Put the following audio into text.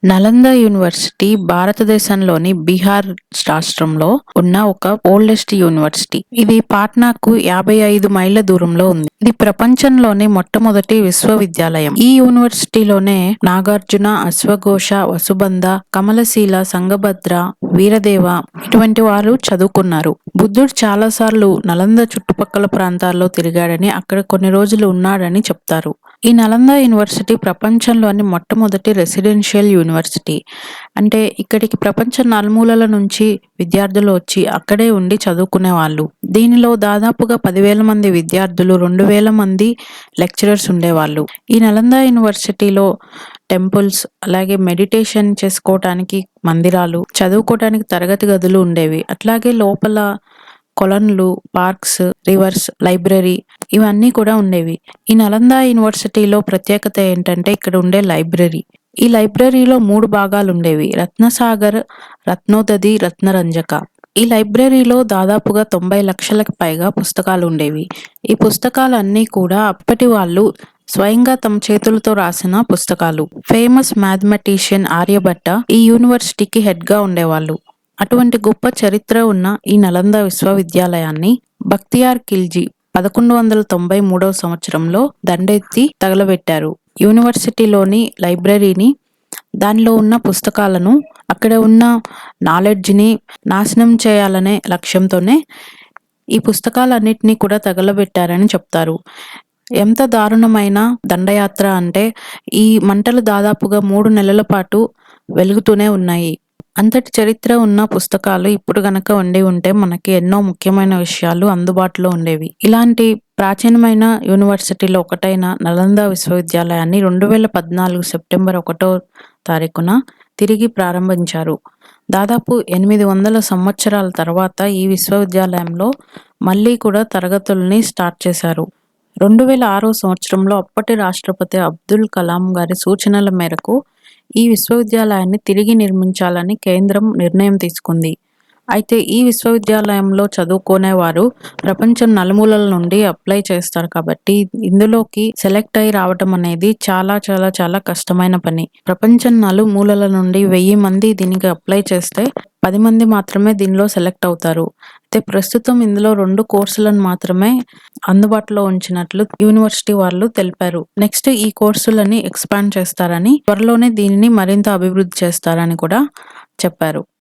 Nalanda university భారతదేశంలోని బీహార్ రాష్ట్రంలో ఉన్న ఒక ఓల్డెస్ట్ యూనివర్సిటీ. ఇది పాట్నాకు 55 మైళ్ళ దూరంలో ఉంది. ఇది ప్రపంచంలోని మొట్టమొదటి విశ్వవిద్యాలయం. ఈ యూనివర్సిటీలోనే నాగార్జున, అశ్వఘోష, వసుబంధ, కమలశీల, సంగభద్ర, వీరదేవ ఇటువంటి వారు చదువుకున్నారు. బుద్ధుడు చాలాసార్లు నలంద చుట్టుపక్కల ప్రాంతాల్లో తిరిగాడని, అక్కడ కొన్ని రోజులు ఉన్నాడని చెప్తారు. ఈ నలంద యూనివర్సిటీ ప్రపంచంలోని మొట్టమొదటి రెసిడెన్షియల్ యూనివర్సిటీ. అంటే ఇక్కడికి ప్రపంచ నలుమూలల నుంచి విద్యార్థులు వచ్చి అక్కడే ఉండి చదువుకునే వాళ్ళు. దీనిలో దాదాపుగా 10,000 మంది విద్యార్థులు, 2,000 మంది లెక్చరర్స్ ఉండేవాళ్ళు. ఈ నలంద యూనివర్సిటీలో టెంపుల్స్, అలాగే మెడిటేషన్ చేసుకోవటానికి మందిరాలు, చదువుకోవటానికి తరగతి గదులు ఉండేవి. అట్లాగే లోపల కొలన్లు, పార్క్స్, రివర్స్, లైబ్రరీ ఇవన్నీ కూడా ఉండేవి. ఈ నలంద యూనివర్సిటీలో ప్రత్యేకత ఏంటంటే ఇక్కడ ఉండే లైబ్రరీ. ఈ లైబ్రరీలో 3 భాగాలు ఉండేవి: రత్నసాగర్, రత్నోదధి, రత్నరంజక. ఈ లైబ్రరీలో దాదాపుగా 90 లక్షలకు పైగా పుస్తకాలు ఉండేవి. ఈ పుస్తకాలన్నీ కూడా అప్పటి వాళ్ళు స్వయంగా తమ చేతులతో రాసిన పుస్తకాలు. ఫేమస్ మ్యాథమెటిషియన్ ఆర్యభట్ట ఈ యూనివర్సిటీకి హెడ్ గా ఉండేవాళ్ళు. అటువంటి గొప్ప చరిత్ర ఉన్న ఈ నలంద విశ్వవిద్యాలయాన్ని బక్తియార్ ఖిల్జీ 1193 సంవత్సరంలో దండెత్తి తగలబెట్టారు. యూనివర్సిటీలోని లైబ్రరీని, దానిలో ఉన్న పుస్తకాలను, అక్కడ ఉన్న నాలెడ్జ్ని నాశనం చేయాలనే లక్ష్యంతోనే ఈ పుస్తకాలన్నిటినీ కూడా తగలబెట్టారని చెప్తారు. ఎంత దారుణమైన దండయాత్ర అంటే ఈ మంటలు దాదాపుగా 3 నెలల పాటు వెలుగుతూనే ఉన్నాయి. అంతటి చరిత్ర ఉన్న పుస్తకాలు ఇప్పుడు గనక ఉండి ఉంటే మనకి ఎన్నో ముఖ్యమైన విషయాలు అందుబాటులో ఉండేవి. ఇలాంటి ప్రాచీనమైన యూనివర్సిటీలో ఒకటైన నలంద విశ్వవిద్యాలయాన్ని 2014 సెప్టెంబర్ 1వ తారీఖున తిరిగి ప్రారంభించారు. దాదాపు 800 సంవత్సరాల తర్వాత ఈ విశ్వవిద్యాలయంలో మళ్ళీ కూడా తరగతుల్ని స్టార్ట్ చేశారు. 2006 సంవత్సరంలో అప్పటి రాష్ట్రపతి అబ్దుల్ కలాం గారి సూచనల మేరకు ఈ విశ్వవిద్యాలయాన్ని తిరిగి నిర్మించాలని కేంద్రం నిర్ణయం తీసుకుంది. అయితే ఈ విశ్వవిద్యాలయంలో చదువుకునే వారు ప్రపంచం నలుమూలల నుండి అప్లై చేస్తారు కాబట్టి ఇందులోకి సెలెక్ట్ అయి రావటం అనేది చాలా చాలా చాలా కష్టమైన పని. ప్రపంచం నలుమూలల నుండి 1000 మంది దీనికి అప్లై చేస్తే 10 మంది మాత్రమే దీనిలో సెలెక్ట్ అవుతారు. అయితే ప్రస్తుతం ఇందులో 2 కోర్సులను మాత్రమే అందుబాటులో ఉంచినట్లు యూనివర్సిటీ వాళ్ళు తెలిపారు. నెక్స్ట్ ఈ కోర్సులని ఎక్స్పాండ్ చేస్తారని, త్వరలోనే దీనిని మరింత అభివృద్ధి చేస్తారని కూడా చెప్పారు.